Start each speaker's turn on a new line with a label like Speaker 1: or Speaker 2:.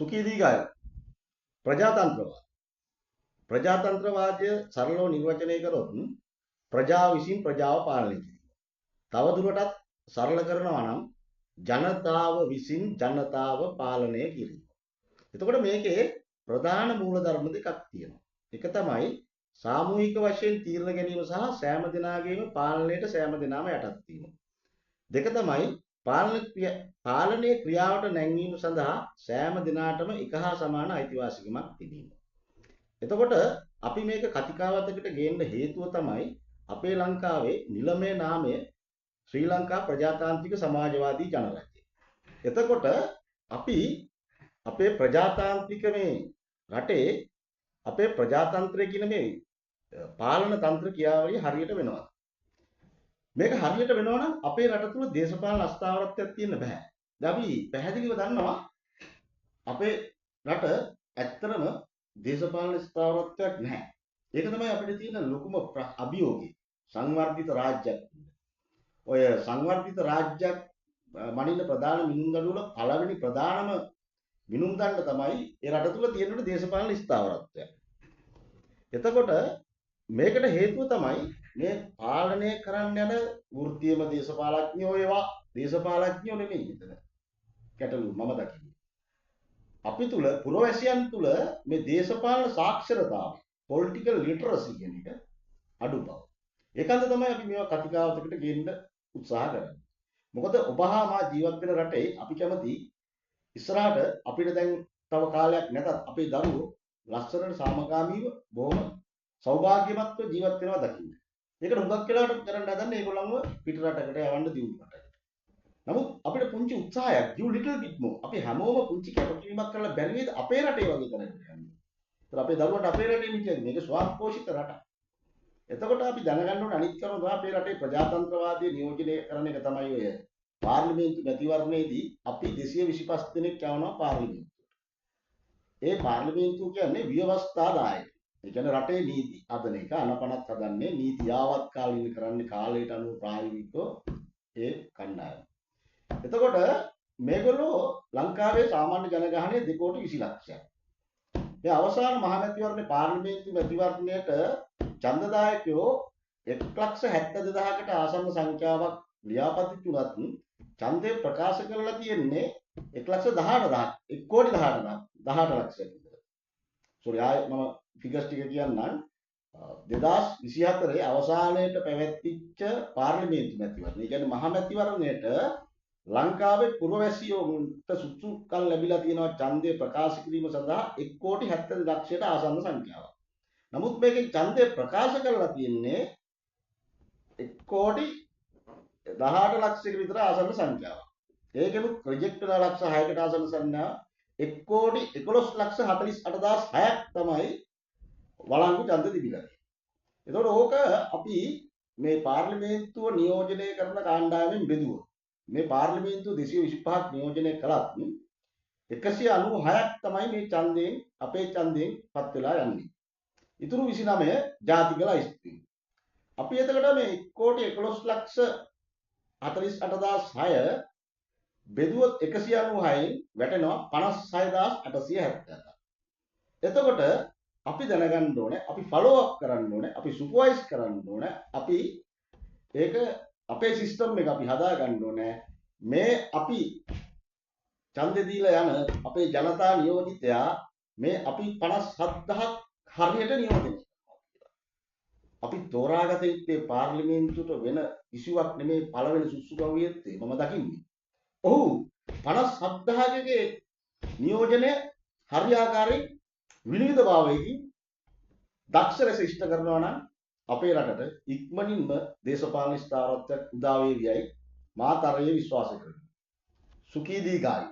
Speaker 1: සුඛී දීර්ඝාය ප්‍රජාතන්ත්‍රවාද. ප්‍රජාතන්ත්‍රවාදය සරලව නිර්වචනය කරොත් ප්‍රජාව විසින් ප්‍රජාව පාලනය කිරීම. තවදුරටත් සරල කරනවා නම් ජනතාව විසින් ජනතාව පාලනය කිරීම. එතකොට මේකේ ප්‍රධාන මූලධර්ම දෙකක් තියෙනවා. එක තමයි සාමූහික වශයෙන් තීරණ ගැනීම සහ සෑම දෙනාගේම පාලනයට සෑම දෙනාම යටත් වීම. දෙක තමයි පාලනයේ ක්‍රියාවට නැංවීම සඳහා සෑම දෙනාටම එක හා සමාන අයිතිවාසිකමක් තිබීම. එතකොට අපි මේක කතිකාවතකට ගේන්න හේතුව තමයි අපේ ලංකාවේ නිලමේ නාමය ශ්‍රී ලංකා ප්‍රජාතාන්ත්‍රික සමාජවාදී ජනරාජ්‍යය. එතකොට අපි අපේ ප්‍රජාතාන්ත්‍රික මේ රටේ අපේ ප්‍රජාතන්ත්‍රය කියන මේ පාලන තන්ත්‍ර ක්‍රියාවලිය හරියට වෙනවා. මේක හරියට වෙනවා නම් අපේ රට තුල දේශපාලන අස්ථාවරත්වයක් තියෙන්න බෑ. දැන් අපි පැහැදිලිව දන්නවා අපේ රට ඇත්තටම දේශපාලන ස්ථාවරත්වයක් නැහැ. ඒක තමයි අපිට තියෙන ලොකුම අභියෝගය. සංවර්ධිත රාජ්‍යයක්. ඔය සංවර්ධිත රාජ්‍යයක් මනින්න ප්‍රධාන මිනුම් දඬුවල පළවෙනි ප්‍රධානම මිනුම් දඬ තමයි ඒ රට තුල තියෙන දේශපාලන ස්ථාවරත්වය. එතකොට මේකට හේතුව තමයි මේ පාලනය කරන්න යන වෘත්තීයම දේශපාලඥයෝ ඒවා දේශපාලඥයෝ නෙමෙයි මෙතන. ගැටලුව මම දකින්නේ. අපි තුල පුරවැසියන් තුල මේ දේශපාලන සාක්ෂරතාවය පොලිටිකල් ලිටරසි කියන එක අඩු බව. ඒකන්ද තමයි අපි මේවා කතිකාවතකට ගේන්න උත්සාහ කරන්නේ. මොකද ඔබ හා මා ජීවත් වෙන රටේ අපි කැමති ඉස්සරහට අපිට දැන් තව කාලයක් නැතත් අපේ දරුවෝ ලස්සනට සාමකාමීව බොහොම සෞභාග්‍යමත්ව ජීවත් වෙනවා දකින්න. ඒකට හුඟක් වෙලාවට කරන්න හදන්නේ ඒගොල්ලන්ව පිට රටකට යවන්න දියුණුවට. නමුත් අපිට පුංචි උත්සාහයක් you little bit more අපි හැමෝම පුංචි කැපකිරීමක් කරලා බැරි වේද අපේ රටේ වගේ කරන්න යන්නේ. ඒතර අපේ දරුවන්ට අපේ රටේ මිටියන්නේ මේක ස්වාභාවික රටක්. එතකොට අපි දැනගන්න ඕනේ අනිත් කරුණ තමයි අපේ රටේ ප්‍රජාතන්ත්‍රවාදය නියෝජනය කරන එක තමයි ඔය පාර්ලිමේන්තු මැතිවරණයේදී අපි 225 දෙනෙක් යවනවා පාර්ලිමේන්තුවට. ඒ පාර්ලිමේන්තුව කියන්නේ ව්‍යවස්ථාදායක. ඒ කියන්නේ රටේ නීති හදන එක අනපනත් හදන්නේ නීති යාවත් කාලීන කරන්නේ කාලයට අනුව ප්‍රායෝගිකව ඒ කණ්ඩායම. එතකොට මේගොල්ලෝ ලංකාවේ සාමාන්‍ය ජනගහනය 2 කෝටි 20 ලක්ෂයක්. මේ අවසාන මහමැතිවරණේ පාර්ලිමේන්තු මැතිවරණයට ඡන්දදායකයෝ 1,72,000කට ආසන්න සංඛ්‍යාවක් ලියාපදිංචි වුණත් ඡන්දේ ප්‍රකාශ කරලා තියෙන්නේ 1,18,000 1,18,000 ලක්ෂයක් විතර. සෝරි ආයේ මම ෆිගර්ස් ටික කියන්නම් 2024 අවසානයේට පැවැත්විච්ච පාර්ලිමේන්තු මැතිවරණය. ඒ කියන්නේ මහ මැතිවරණයට ලංකාවේ පුරවැසියෝන්ට සුසුකම් ලැබිලා තියෙනවා ඡන්දය ප්‍රකාශ කිරීම සඳහා 1,72 ලක්ෂයට ආසන්න සංඛ්‍යාවක්. නමුත් මේකේ ඡන්දය ප්‍රකාශ කරලා තියෙන්නේ 1,18 ලක්ෂයක විතර ආසන්න සංඛ්‍යාවක්. ඒකෙනුත් රිජෙක්ට් වෙලා ලක්ෂ 6කට ආසන්න සංඛ්‍යාව 1,11,48,600ක් තමයි වළංගු ඡන්ද තිබිලා තියෙන්නේ. එතකොට ඕක අපි මේ පාර්ලිමේන්තුව නියෝජනය කරන කාණ්ඩායමෙන් බෙදුවොත් මේ පාර්ලිමේන්තුව 225ක් නියෝජනය කළත් 196ක් තමයි මේ ඡන්දයෙන් අපේ ඡන්දයෙන් පත් වෙලා යන්නේ. ඉතුරු 29 ජාතික ලයිස්තුවේ. අපි එතකොට මේ 1,11,48,600 බෙදුවොත් 196න් වැටෙනවා 56,877. එතකොට අපි දැනගන්න ඕනේ අපි ෆලෝ අප් කරන්න ඕනේ අපි සුපර්වයිස් කරන්න ඕනේ අපි ඒක අපේ සිස්ටම් එක අපි හදා ගන්න ඕනේ මේ අපි ඡන්දෙ දීලා යන අපේ ජනතා නියෝජිතයා මේ අපි 57,000ක් හරියට නියෝජනය කරනවා කියලා. අපි තෝරාගත යුත්තේ පාර්ලිමේන්තුවට වෙන කිසිවක් නෙමේ පළවෙනි සුසුකවියෙත්තේ මම දකින්නේ. ඔහු 57,000කගේ නියෝජනය හරියාකාරයෙන් විනිවිදභාවයකින් දක්ෂ ලෙස ඉෂ්ට කරනවා නම් අපේ රටට ඉක්මනින්ම දේශපාලන ස්ථාවරත්වයක් උදා වේවියයි මා තරයේ විශ්වාස කරමි. සුඛී දීර්ඝායු